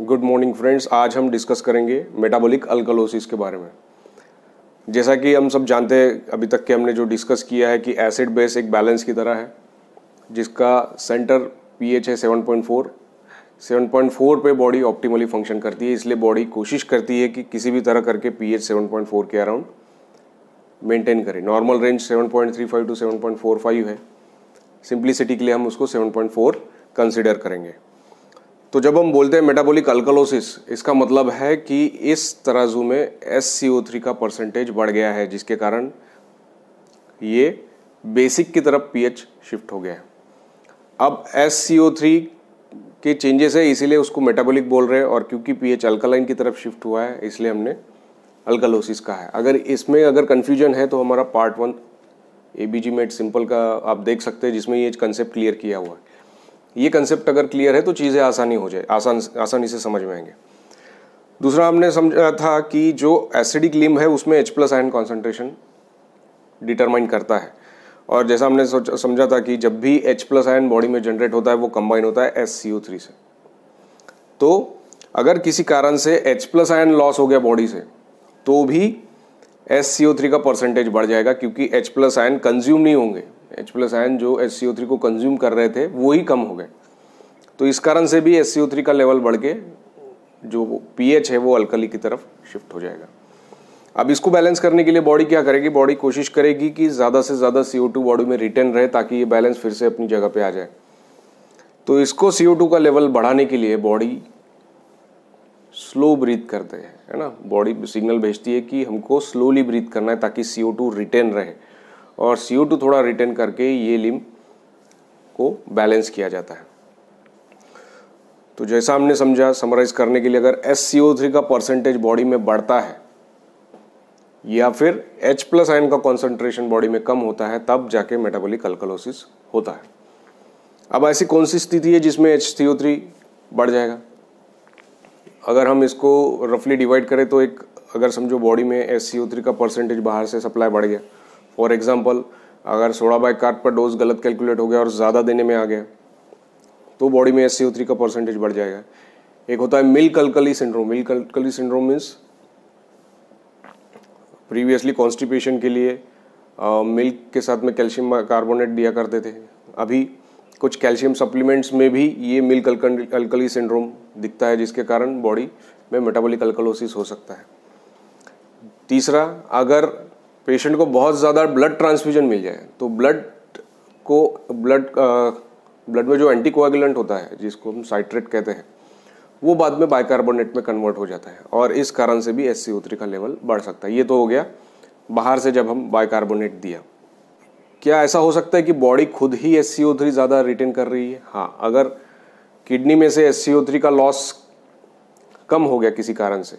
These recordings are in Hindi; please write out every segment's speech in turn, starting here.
Good morning friends. आज हम डिस्कस करेंगे मेटाबॉलिक अल्कलोसिस के बारे में। जैसा कि हम सब जानते हैं, अभी तक के हमने जो डिस्कस किया है कि एसिड बेस एक बैलेंस की तरह है जिसका सेंटर पीएच है 7.4। 7.4 पे बॉडी ऑप्टिमली फंक्शन करती है, इसलिए बॉडी कोशिश करती है कि किसी भी तरह करके पीएच 7.4 के अराउंड मेंटेन करे। नॉर्मल रेंज 7.35 टू 7.45 है। सिंप्लिसिटी के लिए हम उसको 7.4 कंसिडर करेंगे। तो जब हम बोलते हैं मेटाबॉलिक अल्कलोसिस, इसका मतलब है कि इस तराजू में SCO3 का परसेंटेज बढ़ गया है, जिसके कारण ये बेसिक की तरफ पीएच शिफ्ट हो गया है। अब SCO3 के चेंजेस है, इसीलिए उसको मेटाबॉलिक बोल रहे हैं, और क्योंकि पीएच अल्कलाइन की तरफ शिफ्ट हुआ है इसलिए हमने अल्कलोसिस कहा है। अगर इसमें कन्फ्यूजन है तो हमारा पार्ट 1 ABG मेड सिंपल का आप देख सकते हैं, जिसमें ये कंसेप्ट क्लियर किया हुआ है। ये कंसेप्ट अगर क्लियर है तो चीज़ें आसानी से समझ में आएंगे। दूसरा हमने समझा था कि जो एसिडिक लिम्ब है उसमें H+ आयन कॉन्सेंट्रेशन डिटरमाइन करता है, और जैसा हमने समझा था कि जब भी H+ आयन बॉडी में जनरेट होता है वो कंबाइन होता है SCO3 से। तो अगर किसी कारण से H+ आयन लॉस हो गया बॉडी से तो भी SCO3 का परसेंटेज बढ़ जाएगा, क्योंकि H+ आयन कंज्यूम नहीं होंगे। H+ आयन जो SCO3 को कंज्यूम कर रहे थे वो ही कम हो गए, तो इस कारण से भी SCO3 का लेवल बढ़ के जो pH है वो अल्कली की तरफ शिफ्ट हो जाएगा। अब इसको बैलेंस करने के लिए बॉडी क्या करेगी? बॉडी कोशिश करेगी कि ज़्यादा से ज़्यादा CO2 बॉडी में रिटेन रहे, ताकि ये बैलेंस फिर से अपनी जगह पे आ जाए। तो इसको CO2 का लेवल बढ़ाने के लिए बॉडी स्लो ब्रीथ करते हैं, है ना। बॉडी सिग्नल भेजती है कि हमको स्लोली ब्रीथ करना है ताकि CO2 रिटेन रहे, और CO2 थोड़ा रिटेन करके ये लिम्ब को बैलेंस किया जाता है। तो जैसा हमने समझा, समराइज करने के लिए, अगर SCO3 का परसेंटेज बॉडी में बढ़ता है या फिर H+ आयन का कॉन्सेंट्रेशन बॉडी में कम होता है, तब जाके मेटाबॉलिक अल्कलोसिस होता है। अब ऐसी कौन सी स्थिति है जिसमें HCO3 बढ़ जाएगा? अगर हम इसको रफली डिवाइड करें तो एक, अगर समझो बॉडी में SCO3 का परसेंटेज बाहर से सप्लाई बढ़ गया। फॉर एग्जांपल, अगर सोडा बाइकार्ब पर डोज गलत कैलकुलेट हो गया और ज़्यादा देने में आ गया तो बॉडी में SCO3 का परसेंटेज बढ़ जाएगा। एक होता है milk alkali syndrome. Milk alkali syndrome means previously constipation के लिए मिल्क के साथ में कैल्शियम कार्बोनेट दिया करते थे। अभी कुछ कैल्शियम सप्लीमेंट्स में भी ये मिल्क अल्कली सिंड्रोम दिखता है, जिसके कारण बॉडी में मेटाबॉलिक अल्कलोसिस हो सकता है। तीसरा, अगर पेशेंट को बहुत ज़्यादा ब्लड ट्रांसफ्यूजन मिल जाए तो ब्लड में जो एंटीकोएगुलेंट होता है, जिसको हम साइट्रेट कहते हैं, वो बाद में बाइकार्बोनेट में कन्वर्ट हो जाता है, और इस कारण से भी SCO3 का लेवल बढ़ सकता है। ये तो हो गया बाहर से जब हम बाइकार्बोनेट दिया। क्या ऐसा हो सकता है कि बॉडी खुद ही SCO3 ज़्यादा रिटेन कर रही है? हाँ, अगर किडनी में से SCO3 का लॉस कम हो गया किसी कारण से,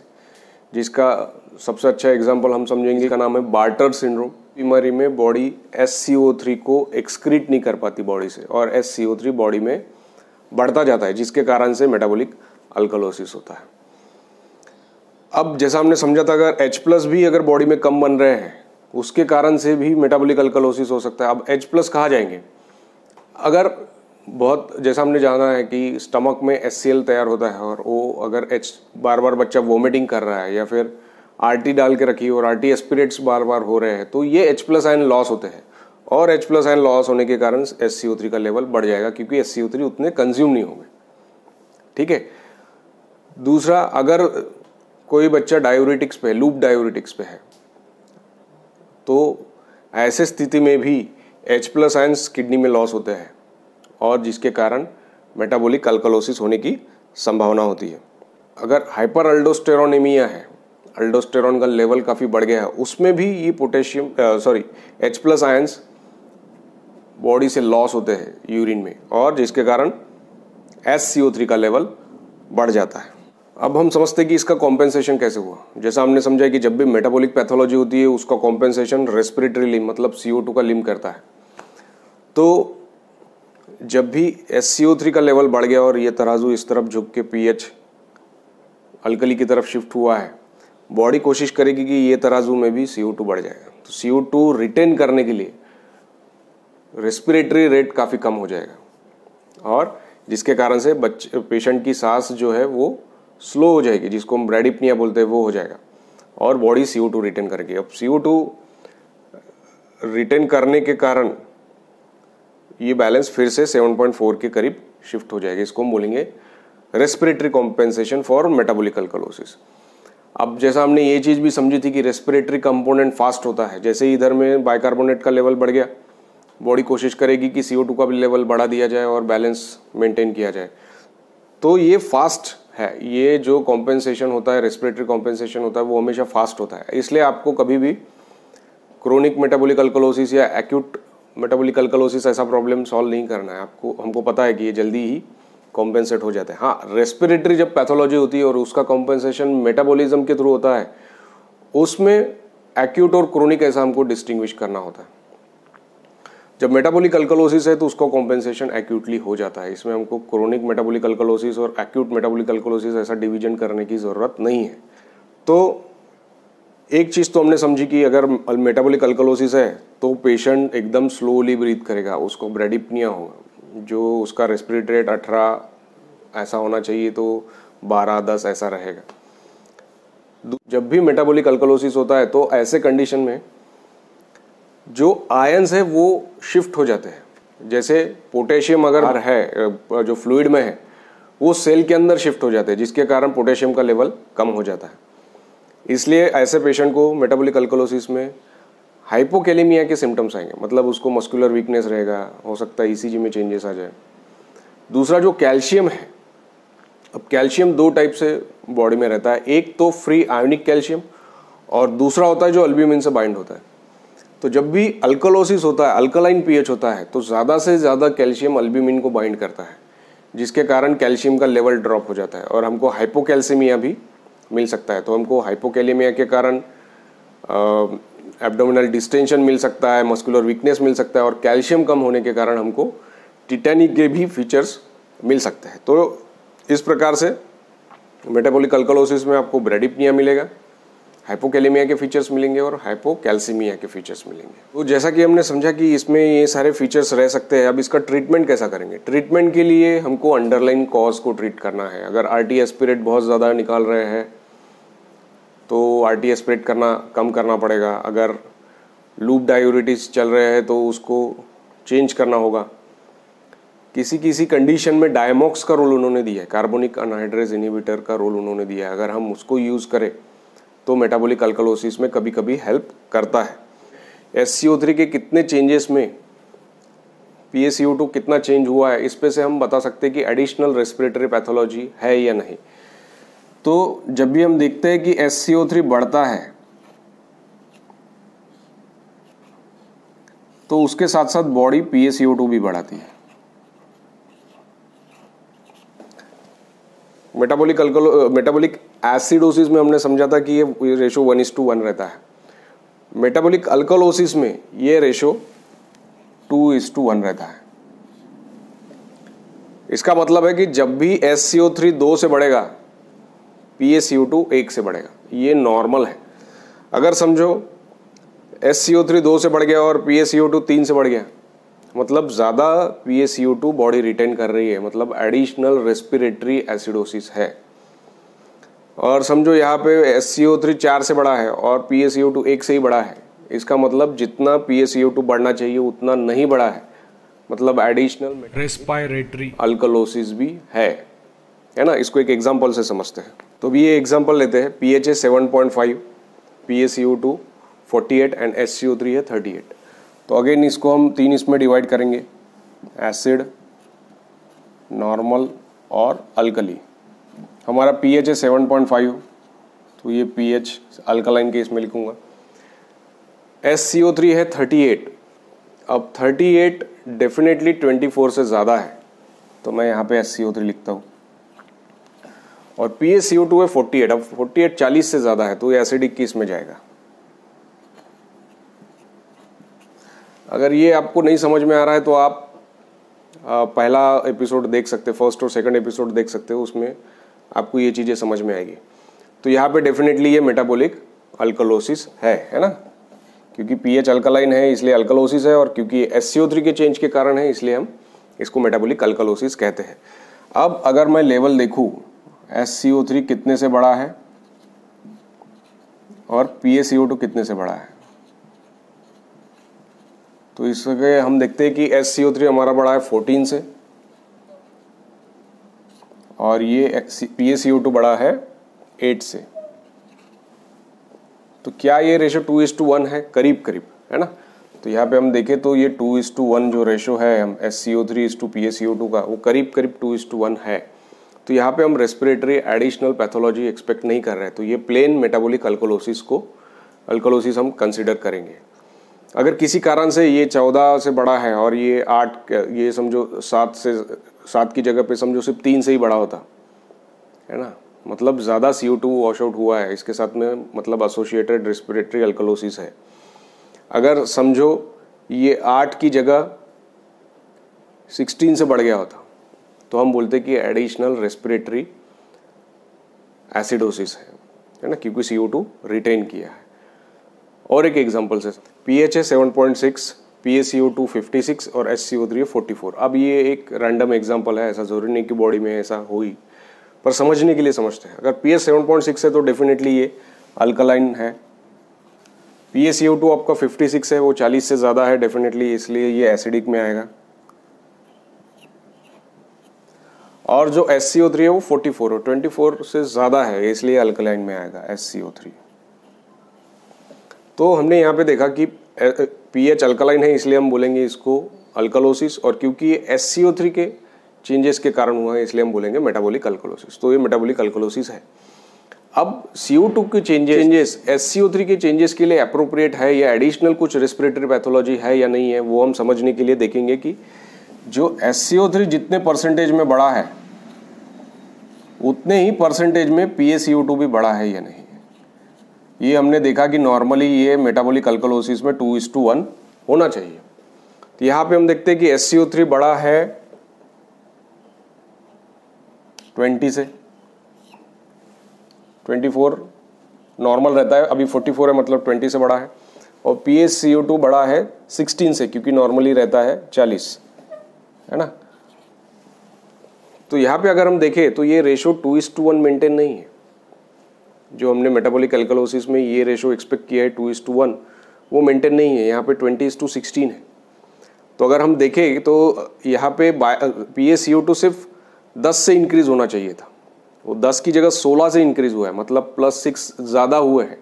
जिसका सबसे अच्छा एग्जांपल हम समझेंगे, का नाम है बार्टर सिंड्रोम। बीमारी में बॉडी SCO3 को एक्सक्रीट नहीं कर पाती बॉडी से, और SCO3 बॉडी में बढ़ता जाता है, जिसके कारण से मेटाबॉलिक अल्कलोसिस होता है। अब जैसा हमने समझा था, अगर H+ भी अगर बॉडी में कम बन रहे हैं, उसके कारण से भी मेटाबॉलिक अल्कलोसिस हो सकता है। अब H+ कहाँ जाएंगे? अगर बहुत, जैसा हमने जाना है कि स्टमक में HCl तैयार होता है, और वो अगर बार बार बच्चा वोमिटिंग कर रहा है या फिर RT डाल के रखी और RT एस्पिरेट्स बार बार हो रहे हैं, तो ये H+ आयन लॉस होते हैं, और H+ आयन लॉस होने के कारण SCO3 का लेवल बढ़ जाएगा, क्योंकि SCO3 उतने कंज्यूम नहीं होंगे। ठीक है। दूसरा, अगर कोई बच्चा डायूरेटिक्स पे, लूप डायूरेटिक्स पे है, तो ऐसे स्थिति में भी H+ आयन्स किडनी में लॉस होते हैं, और जिसके कारण मेटाबॉलिक अल्कलोसिस होने की संभावना होती है। अगर हाइपर अल्डोस्टेरोनेमिया है, अल्डोस्टेरोन का लेवल काफ़ी बढ़ गया है, उसमें भी ये H+ आयन्स बॉडी से लॉस होते हैं यूरिन में, और जिसके कारण SCO3 का लेवल बढ़ जाता है। अब हम समझते हैं कि इसका कॉम्पेंसेशन कैसे हुआ। जैसा हमने समझा कि जब भी मेटाबॉलिक पैथोलॉजी होती है, उसका कॉम्पेंसेशन रेस्पिरेटरी लिम्ब मतलब CO2 का लिम्ब करता है। तो जब भी SCO3 का लेवल बढ़ गया और ये तराजू इस तरफ झुक के pH अल्कली की तरफ शिफ्ट हुआ है, बॉडी कोशिश करेगी कि ये तराजू में भी CO2 बढ़ जाएगा। तो CO2 रिटेन करने के लिए रेस्पिरेटरी रेट काफ़ी कम हो जाएगा, और जिसके कारण से पेशेंट की सांस जो है वो स्लो हो जाएगी, जिसको हम ब्रैडिप्निया बोलते हैं, वो हो जाएगा और बॉडी CO2 रिटेन करेगी। अब CO2 रिटेन करने के कारण ये बैलेंस फिर से 7.4 के करीब शिफ्ट हो जाएगा। इसको हम बोलेंगे respiratory compensation for metabolic alkalosis. अब जैसा हमने ये चीज़ भी समझी थी कि रेस्पिरेटरी कंपोनेंट फास्ट होता है, जैसे ही इधर में बाइकार्बोनेट का लेवल बढ़ गया, बॉडी कोशिश करेगी कि CO2 का भी लेवल बढ़ा दिया जाए और बैलेंस मेंटेन किया जाए। तो ये फास्ट है, ये जो कॉम्पेंसेशन होता है, रेस्पिरेटरी कॉम्पेंसेशन होता है, वो हमेशा फास्ट होता है। इसलिए आपको कभी भी क्रोनिक मेटाबॉलिक अल्कलोसिस या एक्यूट मेटाबॉलिक अल्कलोसिस ऐसा प्रॉब्लम सॉल्व नहीं करना है आपको। हमको पता है कि ये जल्दी ही कॉम्पेंसेट हो जाते हैं। हाँ, रेस्पिरेटरी जब पैथोलॉजी होती है और उसका कॉम्पेंसेशन मेटाबॉलिज्म के थ्रू होता है, उसमें एक्यूट और क्रोनिक ऐसा हमको डिस्टिंग्विश करना होता है। जब मेटाबॉलिक अल्कलोसिस है तो उसका कॉम्पेंसेशन एक्यूटली हो जाता है। इसमें हमको क्रोनिक मेटाबॉलिक अल्कलोसिस और एक्यूट मेटाबॉलिक अल्कलोसिस ऐसा डिवीजन करने की ज़रूरत नहीं है। तो एक चीज़ तो हमने समझी कि अगर मेटाबॉलिक अल्कलोसिस है तो पेशेंट एकदम स्लोली ब्रीथ करेगा, उसको ब्रैडिप्निया होगा, जो उसका रेस्पिरेटरी रेट 18 ऐसा होना चाहिए तो 12-10 ऐसा रहेगा। जब भी मेटाबॉलिक अल्कलोसिस होता है तो ऐसे कंडीशन में जो आयंस है वो शिफ्ट हो जाते हैं। जैसे पोटेशियम अगर है जो फ्लूइड में है, वो सेल के अंदर शिफ्ट हो जाते हैं, जिसके कारण पोटेशियम का लेवल कम हो जाता है। इसलिए ऐसे पेशेंट को मेटाबॉलिक अल्कलोसिस में हाइपोकैलेमिया के सिम्टम्स आएंगे, मतलब उसको मस्कुलर वीकनेस रहेगा, हो सकता है ECG में चेंजेस आ जाए। दूसरा जो कैल्शियम है, अब कैल्शियम 2 टाइप से बॉडी में रहता है, एक तो फ्री आयोनिक कैल्शियम और दूसरा होता है जो अल्ब्यूमिन से बाइंड होता है। तो जब भी अल्कलोसिस होता है, अल्कलाइन pH होता है, तो ज़्यादा से ज़्यादा कैल्शियम अल्ब्यूमिन को बाइंड करता है, जिसके कारण कैल्शियम का लेवल ड्रॉप हो जाता है और हमको हाइपोकैल्सीमिया भी मिल सकता है। तो हमको हाइपोकैलेमिया के कारण एब्डोमिनल डिस्टेंशन मिल सकता है, मस्कुलर वीकनेस मिल सकता है और कैल्शियम कम होने के कारण हमको टिटेनी के भी फीचर्स मिल सकते हैं। तो इस प्रकार से मेटाबॉलिक अल्कलोसिस में आपको ब्रैडिप्निया मिलेगा, हाइपोकैलेमिया के फीचर्स मिलेंगे और हाइपोकैल्सीमिया के फीचर्स मिलेंगे। तो जैसा कि हमने समझा कि इसमें ये सारे फीचर्स रह सकते हैं। अब इसका ट्रीटमेंट कैसा करेंगे? ट्रीटमेंट के लिए हमको अंडरलाइन कॉज को ट्रीट करना है। अगर RT एस्पिरेट बहुत ज़्यादा निकाल रहे हैं तो RT एस्पिरेट करना कम करना पड़ेगा। अगर लूप डायूरेटिक्स चल रहे हैं तो उसको चेंज करना होगा। किसी किसी कंडीशन में डायमॉक्स का रोल उन्होंने दिया है, कार्बोनिक अनहाइड्रेज इनहिबिटर का रोल उन्होंने दिया है। अगर हम उसको यूज़ करें तो मेटाबॉलिक अल्कलोसिस में कभी कभी हेल्प करता है। SCO3 के कितने चेंजेस में PaCO2 कितना चेंज हुआ है, इस पे से हम बता सकते हैं कि एडिशनल रेस्पिरेटरी पैथोलॉजी है या नहीं। तो जब भी हम देखते हैं कि SCO3 बढ़ता है तो उसके साथ साथ बॉडी PaCO2 भी बढ़ाती है। मेटाबॉलिक एसिडोसिस में हमने समझा था कि ये रेशो 1:1 रहता है। मेटाबॉलिक अल्कलोसिस में ये रेशो 2:1 रहता है। इसका मतलब है कि जब भी SCO3 2 से बढ़ेगा, PaCO2 1 से बढ़ेगा। ये नॉर्मल है। अगर समझो SCO3 2 से बढ़ गया और PaCO2 3 से बढ़ गया, मतलब ज़्यादा PaCO2 बॉडी रिटेन कर रही है, मतलब एडिशनल रेस्पिरेटरी एसिडोसिस है। और समझो यहाँ पे SCO3 4 से बढ़ा है और PaCO2 1 से ही बढ़ा है, इसका मतलब जितना PaCO2 बढ़ना चाहिए उतना नहीं बढ़ा है, मतलब एडिशनल रेस्पिरेटरी अल्कलोसिस भी है ना। इसको एक एग्जांपल से समझते हैं। तो भी ये एग्जांपल लेते हैं। PHA 7.5, PaCO2 48 एंड SCO3 है 38। तो अगेन इसको हम 3 इसमें डिवाइड करेंगे, एसिड, नॉर्मल और अल्कली। हमारा pH है 7.5, तो ये pH अल्कलाइन केस में लिखूंगा। SCO3 है 38। अब 38 डेफिनेटली 24 से ज़्यादा है, तो मैं यहाँ पे SCO3 लिखता हूँ। और PaCO2 है 48। अब 48 40 से ज़्यादा है तो ये एसिडिक केस में जाएगा। अगर ये आपको नहीं समझ में आ रहा है तो आप पहला एपिसोड देख सकते, फर्स्ट और सेकंड एपिसोड देख सकते हो, उसमें आपको ये चीज़ें समझ में आएगी। तो यहाँ पे डेफिनेटली ये मेटाबॉलिक अल्कलोसिस है ना, क्योंकि pH अल्कलाइन है इसलिए अल्कलोसिस है, और क्योंकि SCO3 के चेंज के कारण है इसलिए हम इसको मेटाबॉलिक अल्कलोसिस कहते हैं। अब अगर मैं लेवल देखूँ SCO3 कितने से बड़ा है और PaCO2 कितने से बड़ा है। तो इसके हम देखते हैं कि SCO3 हमारा बड़ा है 14 से और ये PaCO2 बड़ा है 8 से। तो क्या ये रेशो 2:1 है? करीब करीब, है ना। तो यहाँ पे हम देखें तो ये 2:1 जो रेशो है हम SCO3:PaCO2 का, वो करीब करीब 2:1 है। तो यहाँ पे हम रेस्पिरेटरी एडिशनल पैथोलॉजी एक्सपेक्ट नहीं कर रहे हैं। तो ये प्लेन मेटाबॉलिक अल्कोलोसिस हम कंसिडर करेंगे। अगर किसी कारण से ये 14 से बड़ा है और ये 8, ये समझो 7 की जगह पे समझो सिर्फ 3 से ही बड़ा होता है ना, मतलब ज़्यादा CO2 वॉश आउट हुआ है इसके साथ में, मतलब एसोसिएटेड रेस्पिरेटरी अल्कोलोसिस है। अगर समझो ये 8 की जगह 16 से बढ़ गया होता तो हम बोलते कि एडिशनल रेस्पिरेटरी एसिडोसिस है ना, क्योंकि CO2 रिटेन किया है। और एक एग्जांपल से pH है 7.6, PaCO2 56 और SCO3 44। अब ये एक रैंडम एग्जांपल है, ऐसा जरूरी नहीं कि बॉडी में ऐसा हो ही, पर समझने के लिए समझते हैं। अगर pH 7.6 है तो डेफिनेटली ये अल्कलाइन है। PaCO2 आपका 56 है, वो 40 से ज़्यादा है डेफिनेटली, इसलिए ये एसिडिक में आएगा। और जो SCO3 है वो 44 और 24 से ज़्यादा है, इसलिए अल्कलाइन में आएगा SCO3। तो हमने यहाँ पे देखा कि pH अल्कलाइन है, इसलिए हम बोलेंगे इसको अल्कलोसिस, और क्योंकि ये SCO3 के चेंजेस के कारण हुआ है इसलिए हम बोलेंगे मेटाबॉलिक अल्कलोसिस। तो ये मेटाबॉलिक अल्कलोसिस है। अब CO2 के चेंजेस SCO3 के चेंजेस के लिए अप्रोप्रिएट है या एडिशनल कुछ रेस्पिरेटरी पैथोलॉजी है या नहीं है, वो हम समझने के लिए देखेंगे कि जो SCO3 जितने परसेंटेज में बड़ा है उतने ही परसेंटेज में PaCO2 भी बड़ा है या नहीं। ये हमने देखा कि नॉर्मली ये मेटाबॉलिक अल्कलोसिस में 2:1 होना चाहिए। तो यहाँ पे हम देखते हैं कि SCO3 बड़ा है 20 से, 24 नॉर्मल रहता है, अभी 44 है मतलब 20 से बड़ा है। और PaCO2 बड़ा है 16 से, क्योंकि नॉर्मली रहता है 40, है ना। तो यहाँ पे अगर हम देखें तो ये रेशो 2:1 मेंटेन नहीं है। जो हमने मेटाबॉलिक अल्कलोसिस में ये रेशो एक्सपेक्ट किया है 2:1, वो मेंटेन नहीं है। यहाँ पे 20:16 है। तो अगर हम देखें तो यहाँ पे PaCO2 सिर्फ 10 से इंक्रीज होना चाहिए था, वो 10 की जगह 16 से इंक्रीज हुआ है, मतलब +6 ज़्यादा हुए हैं।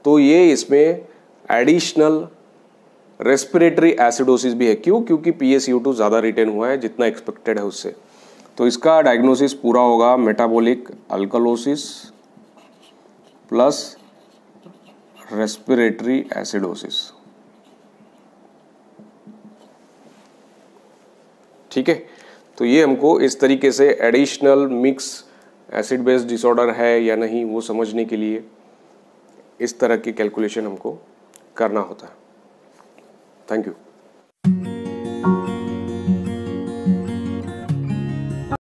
तो ये इसमें एडिशनल रेस्पिरेटरी एसिडोसिस भी है। क्यों? क्योंकि PaCO2 ज़्यादा रिटेन हुआ है जितना एक्सपेक्टेड है उससे। तो इसका डायग्नोसिस पूरा होगा metabolic alkalosis plus respiratory acidosis. ठीक है। तो ये हमको इस तरीके से additional mix acid base disorder है या नहीं वो समझने के लिए इस तरह की कैलकुलेशन हमको करना होता है। Thank you.